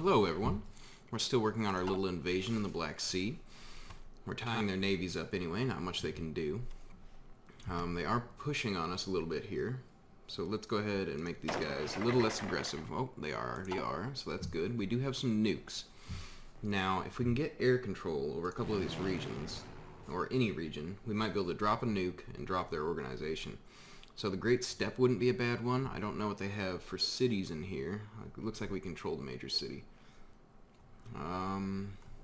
Hello everyone. We're still working on our little invasion in the Black Sea. We're tying their navies up anyway, not much they can do. They are pushing on us a little bit here. So let's go ahead and make these guys a little less aggressive. Oh, they already are, so that's good. We do have some nukes. Now, if we can get air control over a couple of these regions, or any region, we might be able to drop a nuke and drop their organization. So the Great Steppe wouldn't be a bad one. I don't know what they have for cities in here. It looks like we control the major city.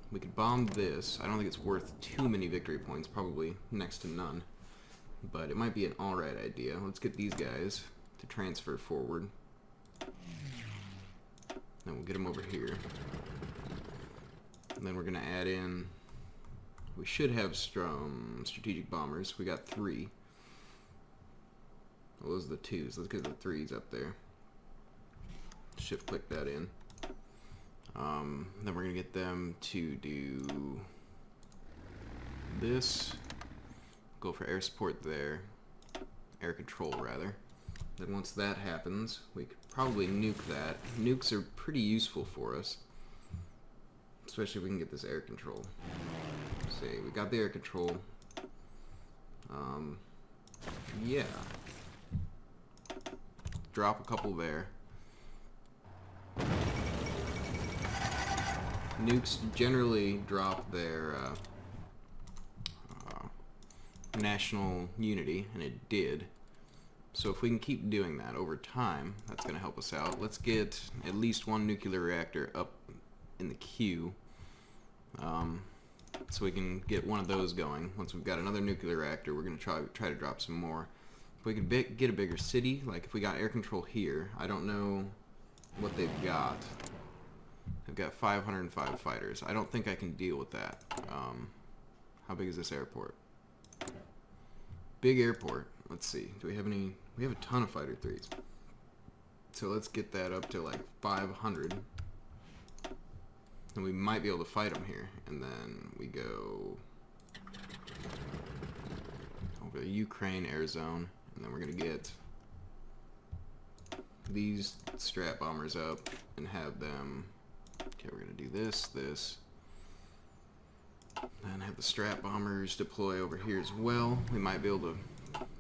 We could bomb this. I don't think it's worth too many victory points, probably next to none. But it might be an alright idea. Let's get these guys to transfer forward. Then we'll get them over here. And then we're going to add in... We should have strategic bombers. We got 3. Well, those are the 2s. Let's get the 3s up there. Shift click that in. Then we're going to get them to do this. Go for air support there. Air control, rather. Then once that happens, we could probably nuke that. Nukes are pretty useful for us. Especially if we can get this air control. See, we got the air control. Yeah. Drop a couple there. Nukes generally drop their national unity, and it did. So if we can keep doing that over time, that's going to help us out. Let's get at least one nuclear reactor up in the queue, so we can get one of those going. Once we've got another nuclear reactor, we're going to try to drop some more. If we could get a bigger city, like if we got air control here, I don't know what they've got. They've got 505 fighters. I don't think I can deal with that. How big is this airport? Big airport. Let's see. Do we have any? We have a ton of fighter 3s. So let's get that up to like 500. And we might be able to fight them here. And then we go over the Ukraine air zone. And then we're going to get these strat bombers up and have them... Okay, we're going to do this. And have the strat bombers deploy over here as well. We might be able to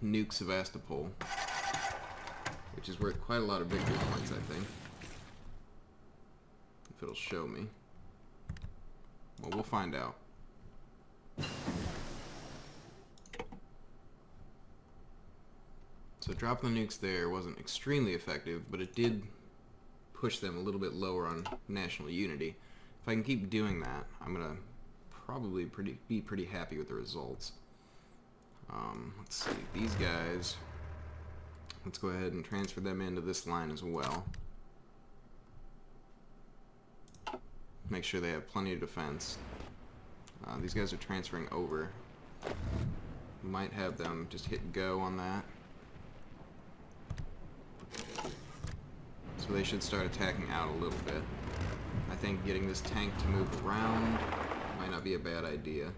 nuke Sevastopol, which is worth quite a lot of victory points, I think. If it'll show me. Well, we'll find out. So dropping the nukes there wasn't extremely effective, but it did push them a little bit lower on national unity. If I can keep doing that, I'm going to probably be pretty happy with the results. Let's see, these guys, let's go ahead and transfer them into this line as well. Make sure they have plenty of defense. These guys are transferring over. Might have them just hit go on that. So they should start attacking out a little bit. I think getting this tank to move around might not be a bad idea.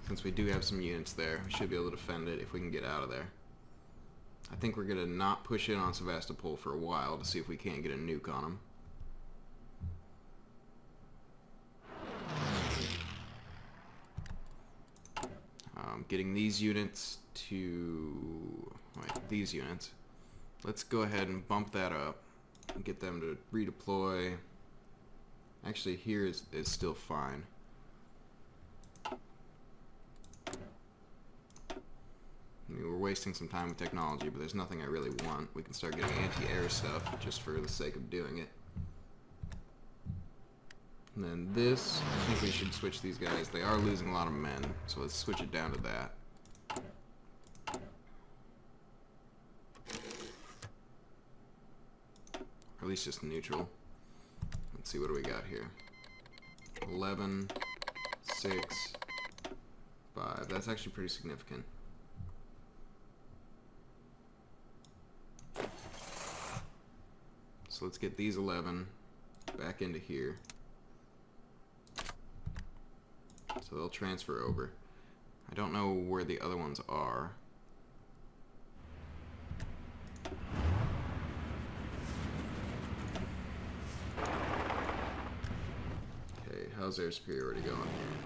Since we do have some units there, we should be able to defend it if we can get out of there. I think we're going to not push in on Sevastopol for a while to see if we can't get a nuke on them. Getting these units to... Wait, these units. Let's go ahead and bump that up and get them to redeploy. Actually, here is still fine. I mean, we're wasting some time with technology, but there's nothing I really want. We can start getting anti-air stuff just for the sake of doing it. And then this, I think we should switch these guys. They are losing a lot of men, so let's switch it down to that. Or at least just neutral. Let's see, what do we got here? 11, 6, 5. That's actually pretty significant. So let's get these 11 back into here. So they'll transfer over. I don't know where the other ones are. how's air superiority going here?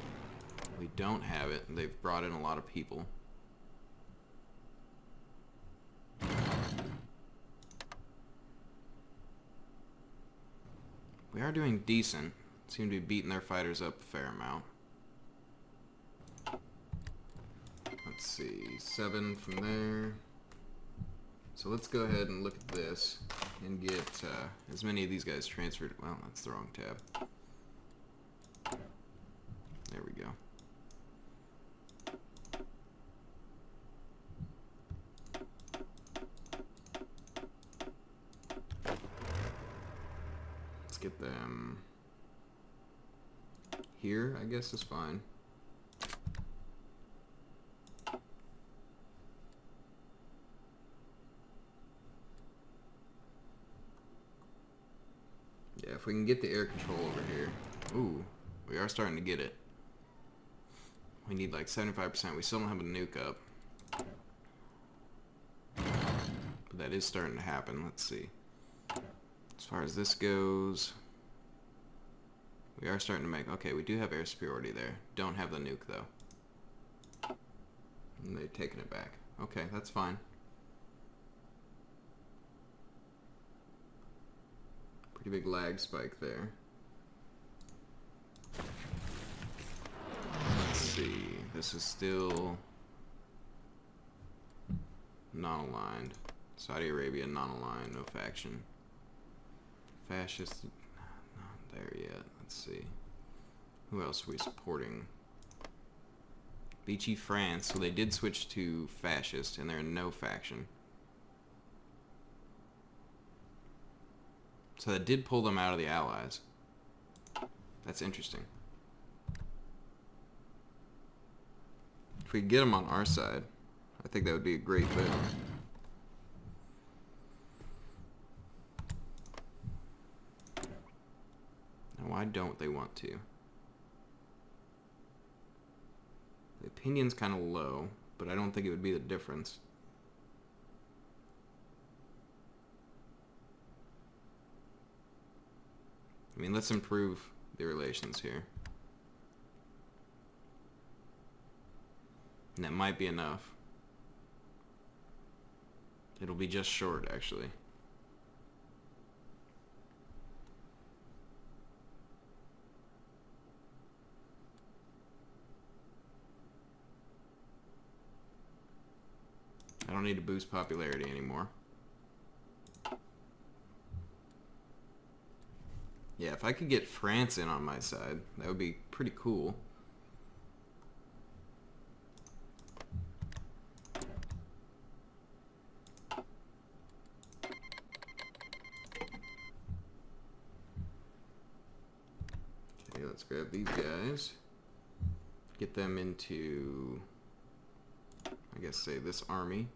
We don't have it. They've brought in a lot of people. We are doing decent. Seem to be beating their fighters up a fair amount. Let's see, 7 from there. So let's go ahead and look at this and get as many of these guys transferred. Well, that's the wrong tab. There we go. Let's get them here, I guess is fine. Yeah, if we can get the air control over here. Ooh, we are starting to get it. We need like 75%. We still don't have a nuke up. But that is starting to happen. Let's see. As far as this goes, we are starting to make... Okay, we do have air superiority there. Don't have the nuke, though. And they've taken it back. Okay, that's fine. Pretty big lag spike there. Let's see. This is still non-aligned. Saudi Arabia non-aligned, no faction. Fascist, not there yet. Let's see. Who else are we supporting? Vichy France. So they did switch to fascist, and they're in no faction. So that did pull them out of the Allies. That's interesting. If we get them on our side, I think that would be a great move. Now, why don't they want to? The opinion's kind of low, but I don't think it would be the difference. I mean, let's improve the relations here. And that might be enough. It'll be just short, actually. I don't need to boost popularity anymore. Yeah, if I could get France in on my side, that would be pretty cool. Okay, let's grab these guys. Get them into, I guess, say this army.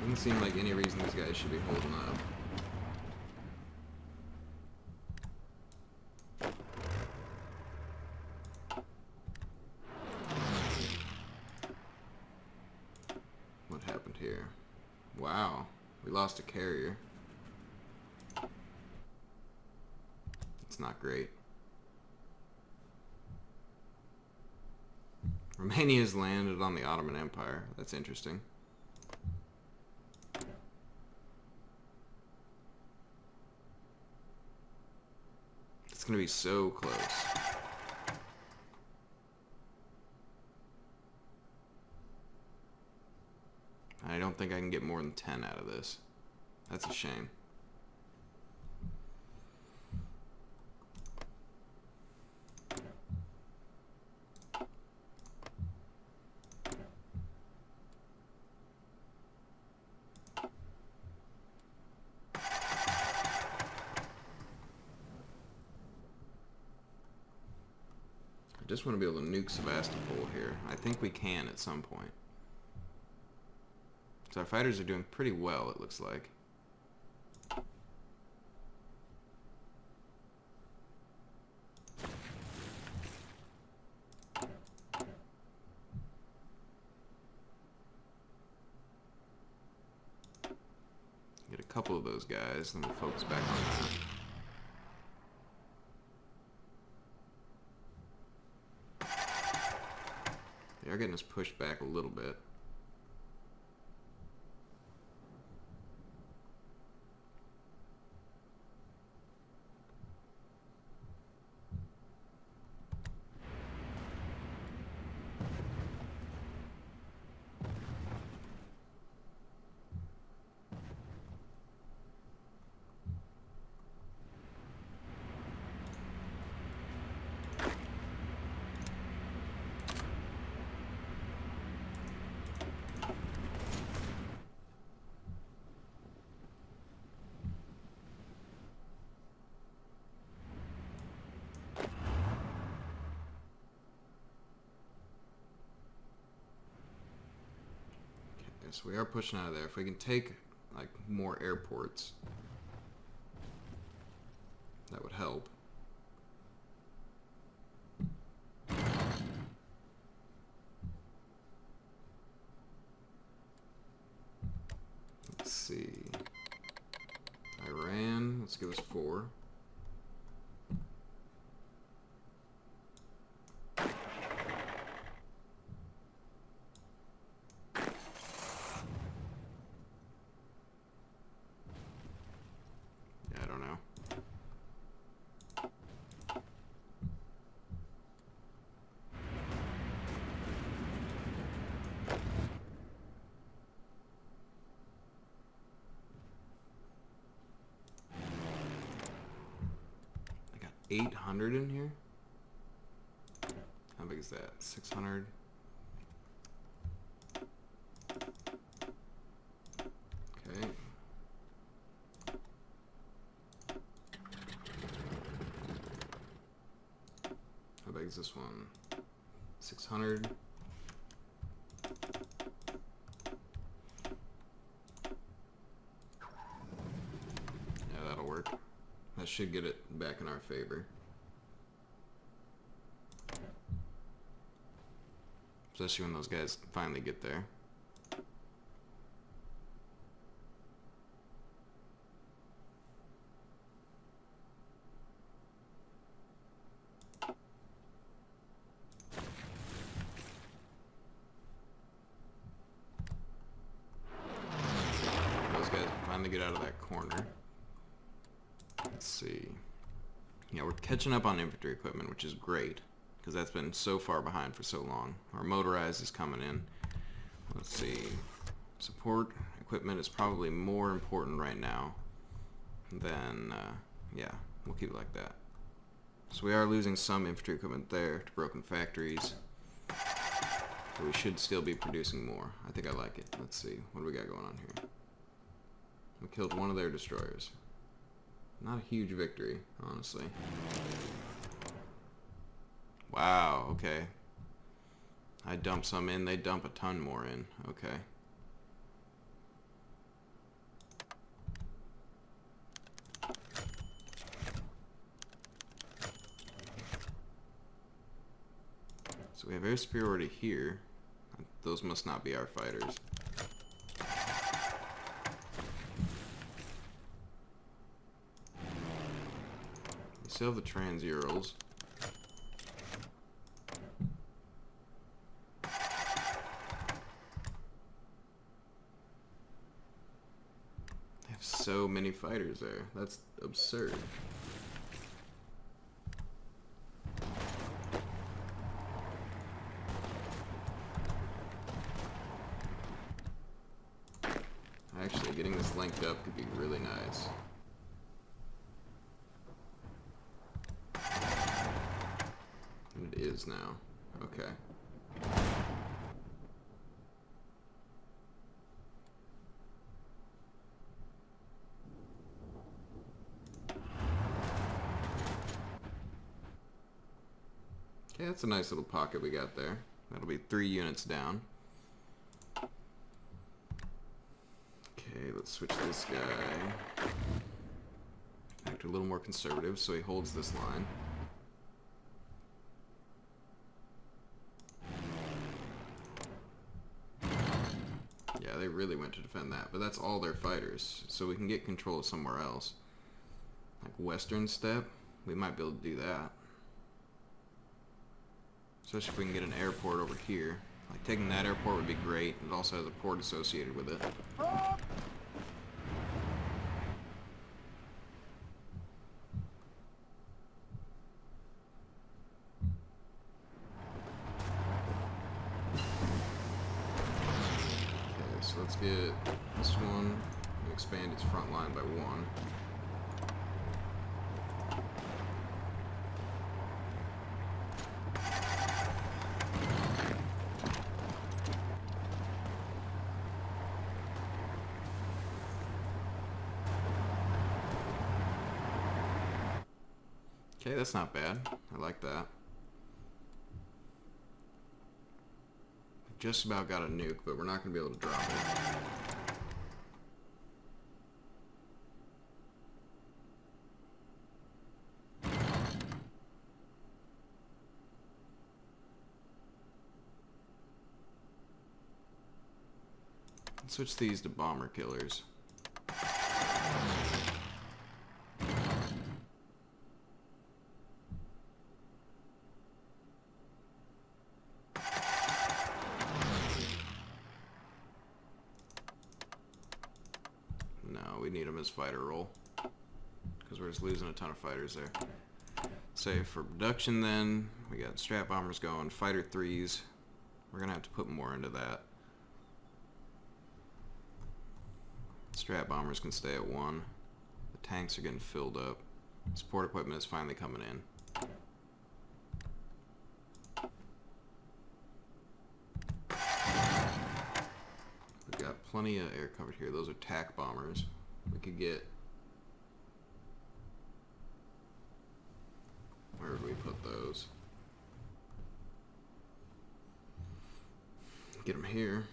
Doesn't seem like any reason these guys should be holding up. What happened here? Wow, we lost a carrier. It's not great. Romania's landed on the Ottoman Empire. That's interesting. It's going to be so close. I don't think I can get more than 10 out of this. That's a shame. I just want to be able to nuke Sevastopol here. I think we can at some point. So our fighters are doing pretty well, it looks like. a couple of those guys, then we'll focus back on that. They are getting us pushed back a little bit. So we are pushing out of there. If we can take like more airports, that would help. Let's see. Iran, let's give us 4. I got 800 in here. How big is that? 600. Okay. How big is this one? 600. Yeah, that'll work. That should get it back in our favor. Especially when those guys finally get there. Those guys finally get out of that corner. Let's see. Yeah, we're catching up on infantry equipment, which is great, because that's been so far behind for so long. Our motorized is coming in. Let's see. Support equipment is probably more important right now than, yeah, we'll keep it like that. So we are losing some infantry equipment there to broken factories. But we should still be producing more. I think I like it. Let's see. What do we got going on here? We killed one of their destroyers. Not a huge victory, honestly. Wow, okay. I dump some in, they dump a ton more in. Okay. So we have air superiority here. Those must not be our fighters. We still have the trans-Urals. So many fighters there. That's absurd. Actually, getting this linked up could be really nice. And it is now. Okay. Okay, that's a nice little pocket we got there. That'll be 3 units down. Okay, let's switch this guy back to a little more conservative so he holds this line. Yeah, they really went to defend that. But that's all their fighters, so we can get control somewhere else. Like Western Steppe, we might be able to do that. Especially if we can get an airport over here. Like taking that airport would be great. It also has a port associated with it. So let's get this one and expand its front line by 1. Okay, that's not bad. I like that. Just about got a nuke, but we're not going to be able to drop it. Let's switch these to bomber killers. We need them as fighter role because we're just losing a ton of fighters there. Say for production then, we got strat bombers going, fighter 3s. We're gonna have to put more into that. Strat bombers can stay at 1. The tanks are getting filled up. Support equipment is finally coming in. We've got plenty of air cover here. Those are TAC bombers. We could get... Where would we put those? Get them here.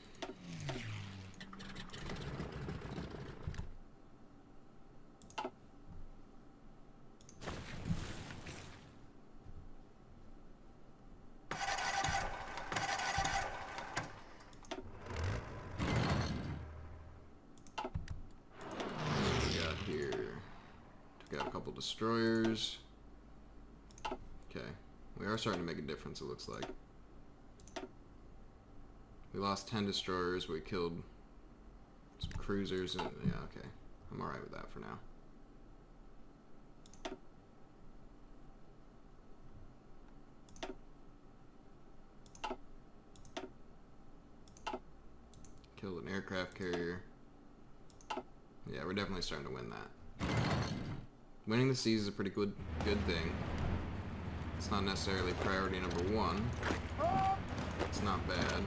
Destroyers. Okay, we are starting to make a difference, it looks like. We lost 10 destroyers, we killed some cruisers, and yeah, okay. I'm alright with that for now. Killed an aircraft carrier. Yeah, we're definitely starting to win that. Winning the seas is a pretty good thing. It's not necessarily priority number 1. It's not bad.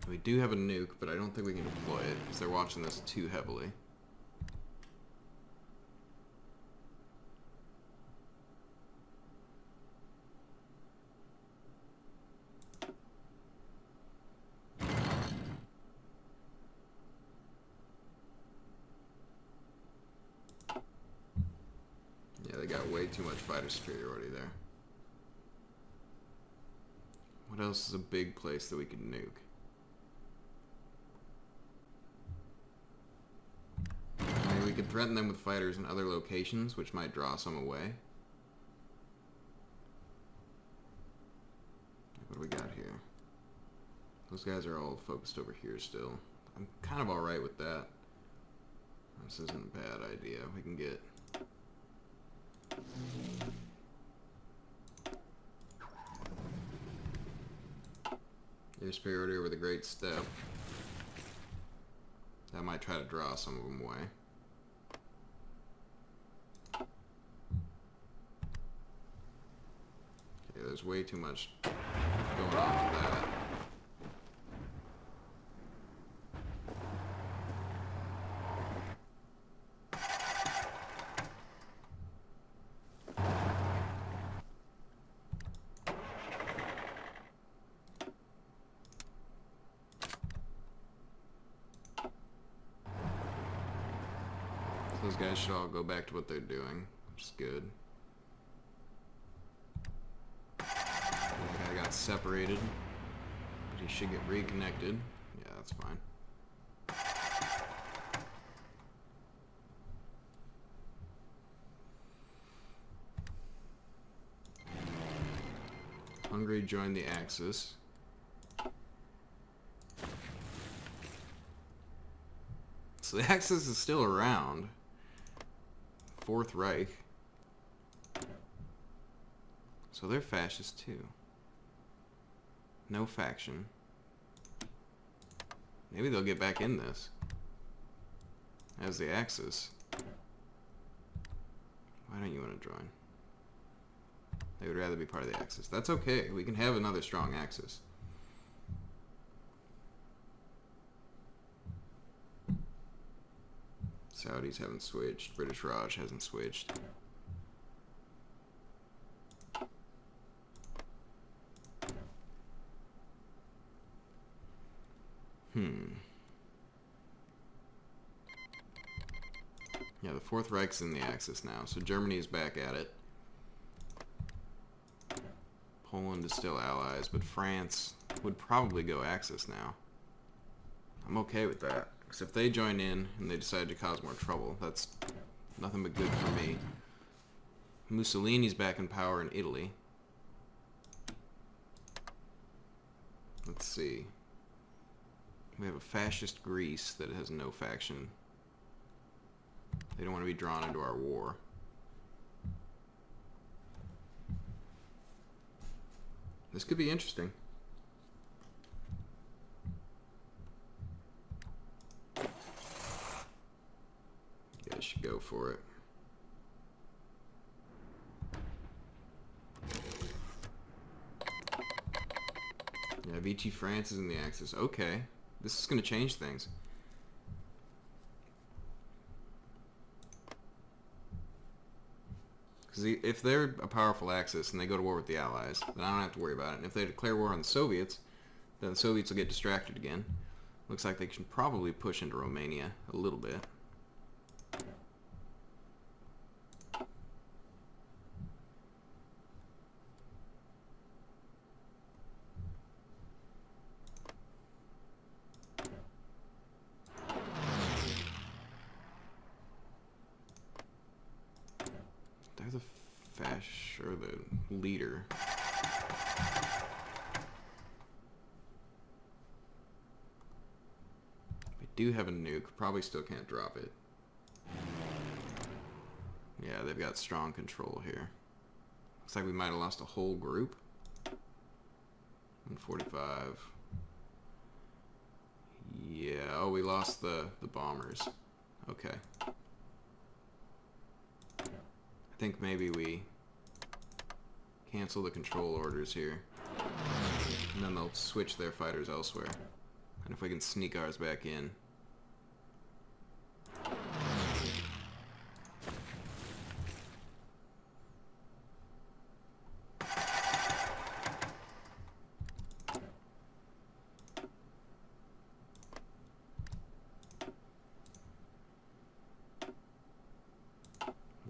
We do have a nuke, but I don't think we can deploy it because they're watching this too heavily. They got way too much fighter superiority there. What else is a big place that we could nuke? I mean, we could threaten them with fighters in other locations, which might draw some away. What do we got here? Those guys are all focused over here still. I'm kind of alright with that. This isn't a bad idea. We can get... Air superiority over the Great Steppe. That might try to draw some of them away. Okay, there's way too much going on with that. Those guys should all go back to what they're doing, which is good. The guy got separated, but he should get reconnected. Yeah, that's fine. Hungary joined the Axis. So the Axis is still around. Fourth Reich. So they're fascist too. No faction. Maybe they'll get back in this as the Axis. Why don't you want to join? They would rather be part of the Axis. That's okay. We can have another strong Axis. Saudis haven't switched. British Raj hasn't switched. Yeah, the Fourth Reich's in the Axis now, so Germany is back at it. Poland is still allies, but France would probably go Axis now. I'm okay with that. Because if they join in and they decide to cause more trouble, that's nothing but good for me. Mussolini's back in power in Italy. Let's see. We have a fascist Greece that has no faction. They don't want to be drawn into our war. This could be interesting. You guys should go for it. Yeah, Vichy France is in the Axis. Okay. This is going to change things. Because if they're a powerful Axis and they go to war with the Allies, then I don't have to worry about it. And if they declare war on the Soviets, then the Soviets will get distracted again. Looks like they can probably push into Romania a little bit. They're the or the leader. We do have a nuke. Probably still can't drop it. Yeah, they've got strong control here. Looks like we might have lost a whole group. 145. Yeah, oh, we lost the bombers. Okay. I think maybe we cancel the control orders here. And then they'll switch their fighters elsewhere. And if we can sneak ours back in.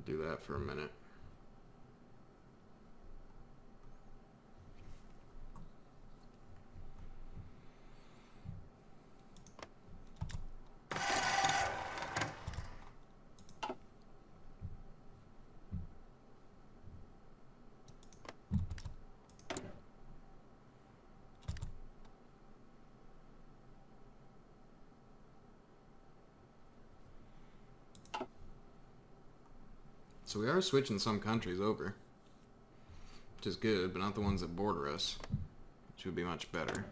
Do that for a minute. So we are switching some countries over, which is good, but not the ones that border us, which would be much better.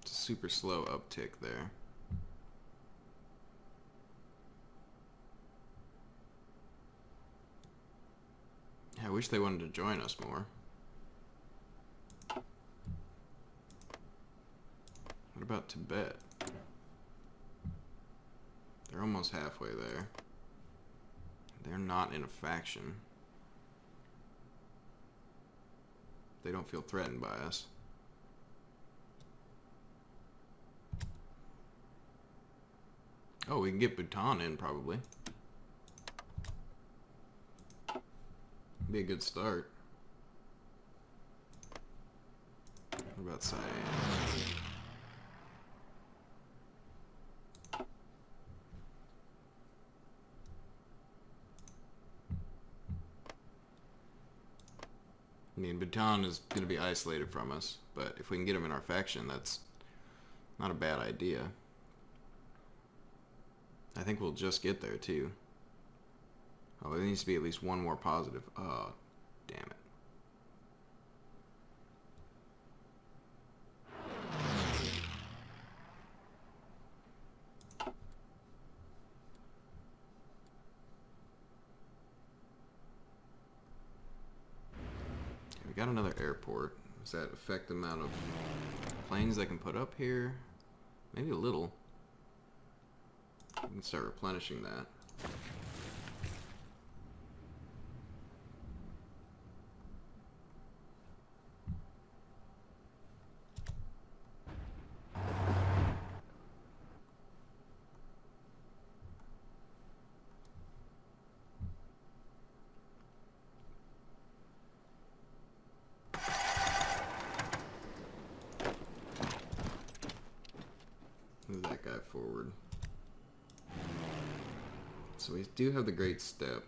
It's a super slow uptick there. Yeah, I wish they wanted to join us more. What about Tibet? They're almost halfway there. They're not in a faction. They don't feel threatened by us. Oh, we can get Bhutan in, probably. Be a good start. What about Siam? I mean, Bhutan is going to be isolated from us, but if we can get them in our faction, that's not a bad idea. I think we'll just get there, too. Oh, there needs to be at least one more positive. Oh, damn it. We got another airport. Does that affect the amount of planes I can put up here? Maybe a little. We can start replenishing that. Move that guy forward. So we do have the Great Step.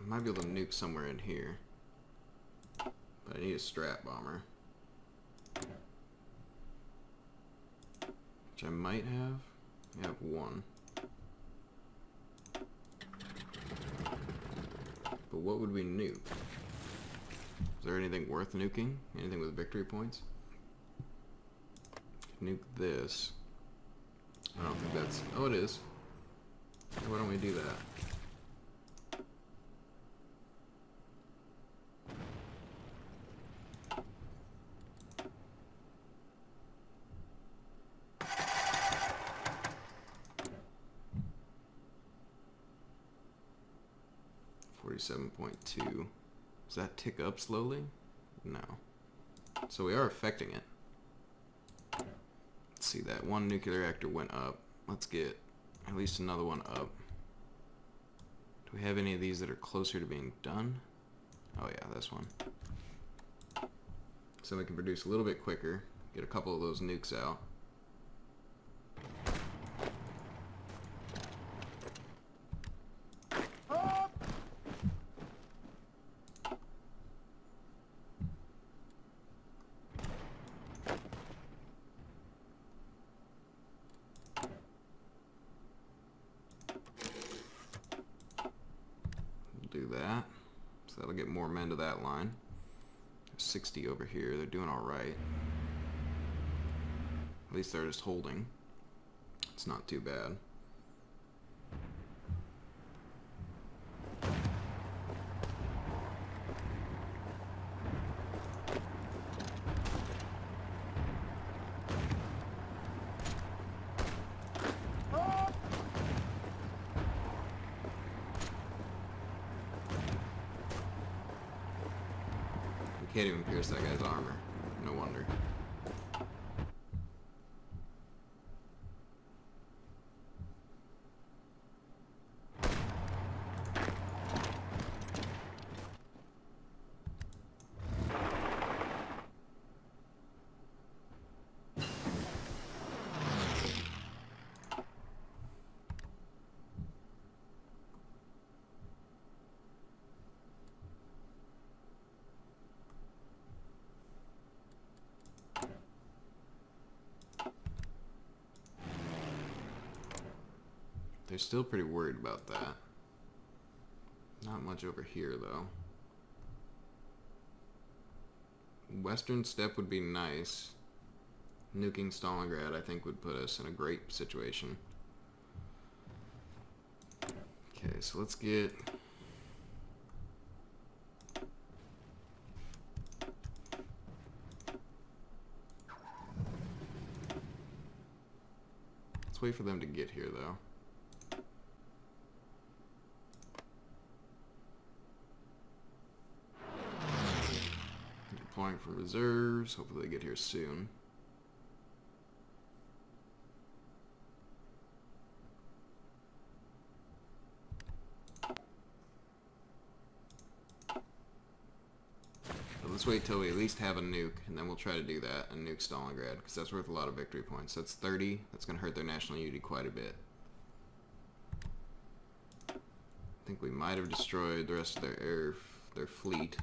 I might be able to nuke somewhere in here. But I need a strat bomber. Which I might have. I have one. But what would we nuke? Is there anything worth nuking? Anything with victory points? Nuke this. I don't think that's... Oh, it is. Why don't we do that? $47.2. Does that tick up slowly? No. So we are affecting it. Let's see, that one nuclear reactor went up. Let's get at least another one up. Do we have any of these that are closer to being done? Oh yeah, this one. So we can produce a little bit quicker, get a couple of those nukes out. Do that. So that'll get more men to that line. 60 over here. They're doing all right. At least they're just holding. It's not too bad. Can't even pierce that guy's armor. No wonder. They're still pretty worried about that. Not much over here, though. Western Steppe would be nice. Nuking Stalingrad, I think, would put us in a great situation. Okay, so let's get... Let's wait for them to get here, though. Deploying for reserves. Hopefully they get here soon. let's wait till we at least have a nuke, and then we'll try to do that and nuke Stalingrad, because that's worth a lot of victory points. That's 30. That's going to hurt their national unity quite a bit. I think we might have destroyed the rest of their fleet.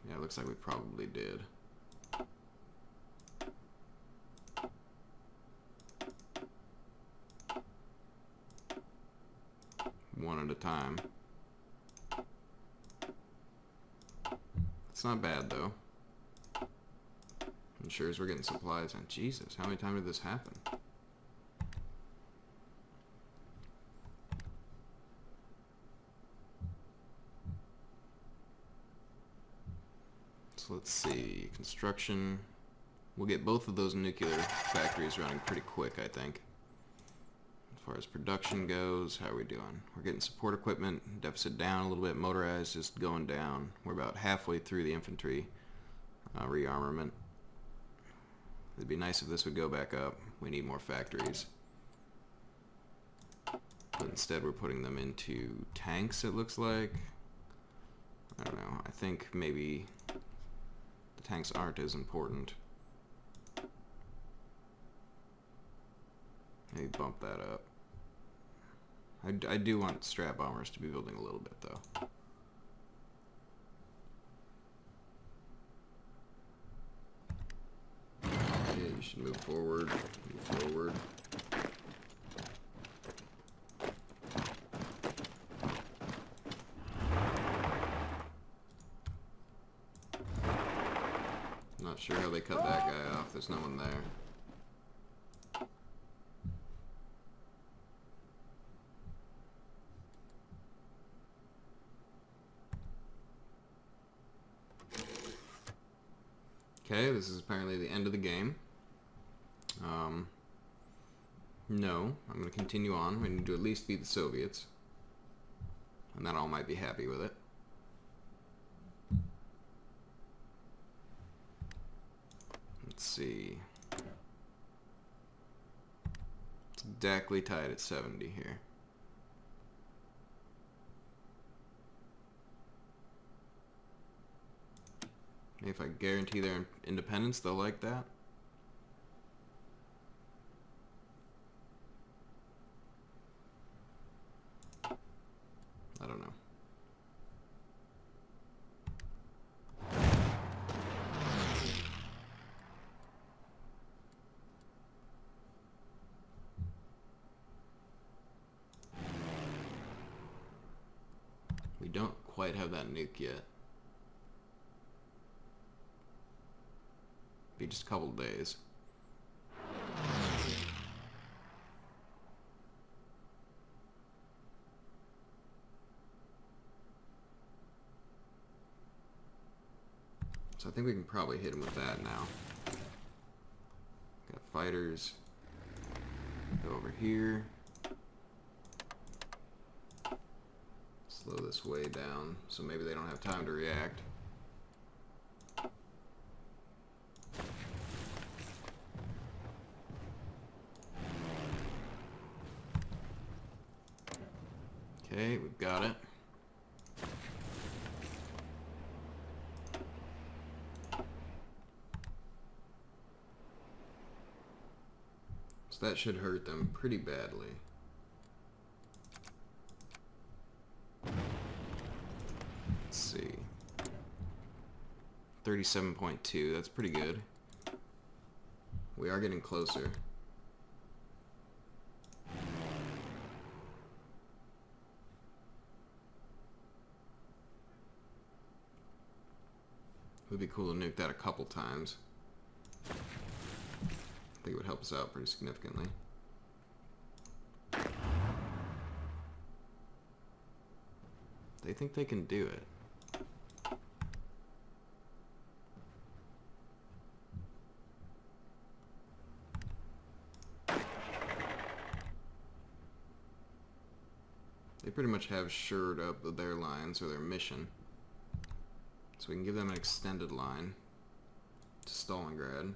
Yeah, it looks like we probably did. One at a time. It's not bad though. Ensures we're getting supplies. And Jesus, how many times did this happen? So let's see. Construction. We'll get both of those nuclear factories running pretty quick, I think. As far as production goes, how are we doing? We're getting support equipment, deficit down a little bit, motorized just going down. We're about halfway through the infantry rearmament. It'd be nice if this would go back up. We need more factories. But instead we're putting them into tanks, it looks like. I don't know. I think maybe the tanks aren't as important. Maybe bump that up. I do want strat bombers to be building a little bit though. Yeah, you should move forward. Move forward. Not sure how they cut that guy off. There's no one there. Okay, this is apparently the end of the game. No, I'm going to continue on. We need to at least beat the Soviets. And then all might be happy with it. Let's see. It's exactly tied at 70 here. If I guarantee their independence, they'll like that. I don't know. We don't quite have that nuke yet. Be just a couple of days. So I think we can probably hit him with that now. Got fighters. Go over here. Slow this way down so maybe they don't have time to react. Okay, we've got it. So that should hurt them pretty badly. Let's see. 37.2, that's pretty good. We are getting closer. It would be cool to nuke that a couple times. I think it would help us out pretty significantly. They think they can do it. They pretty much have shored up their lines or their mission. So we can give them an extended line to Stalingrad.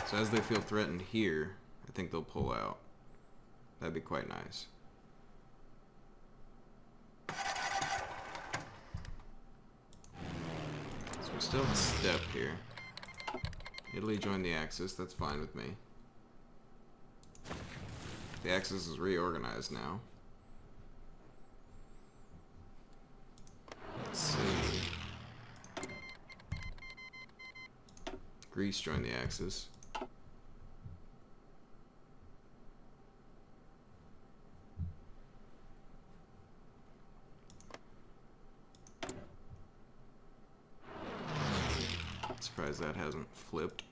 So as they feel threatened here, I think they'll pull out. That'd be quite nice. So we still have a step here. Italy joined the Axis, that's fine with me. The Axis is reorganized now. Let's see. Greece joined the Axis. Surprised that hasn't flipped.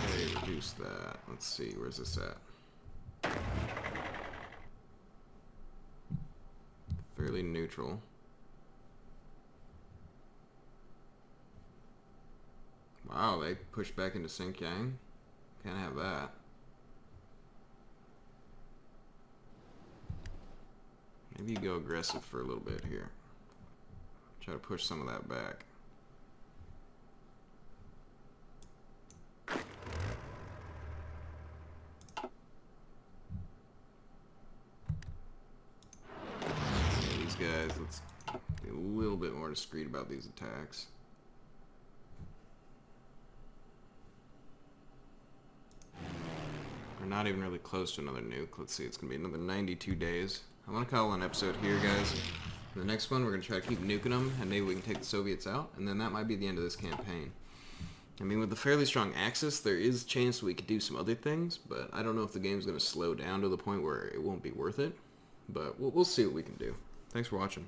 Okay, reduce that. Let's see, where's this at? Fairly neutral. Wow, they pushed back into Xinjiang. Can't have that. Maybe you go aggressive for a little bit here. Try to push some of that back. Guys, let's be a little bit more discreet about these attacks. We're not even really close to another nuke. Let's see, it's going to be another 92 days. I'm going to call an episode here, guys. In the next one, we're going to try to keep nuking them, and maybe we can take the Soviets out, and then that might be the end of this campaign. I mean, with a fairly strong Axis, there is a chance we could do some other things, but I don't know if the game's going to slow down to the point where it won't be worth it. But we'll see what we can do. Thanks for watching.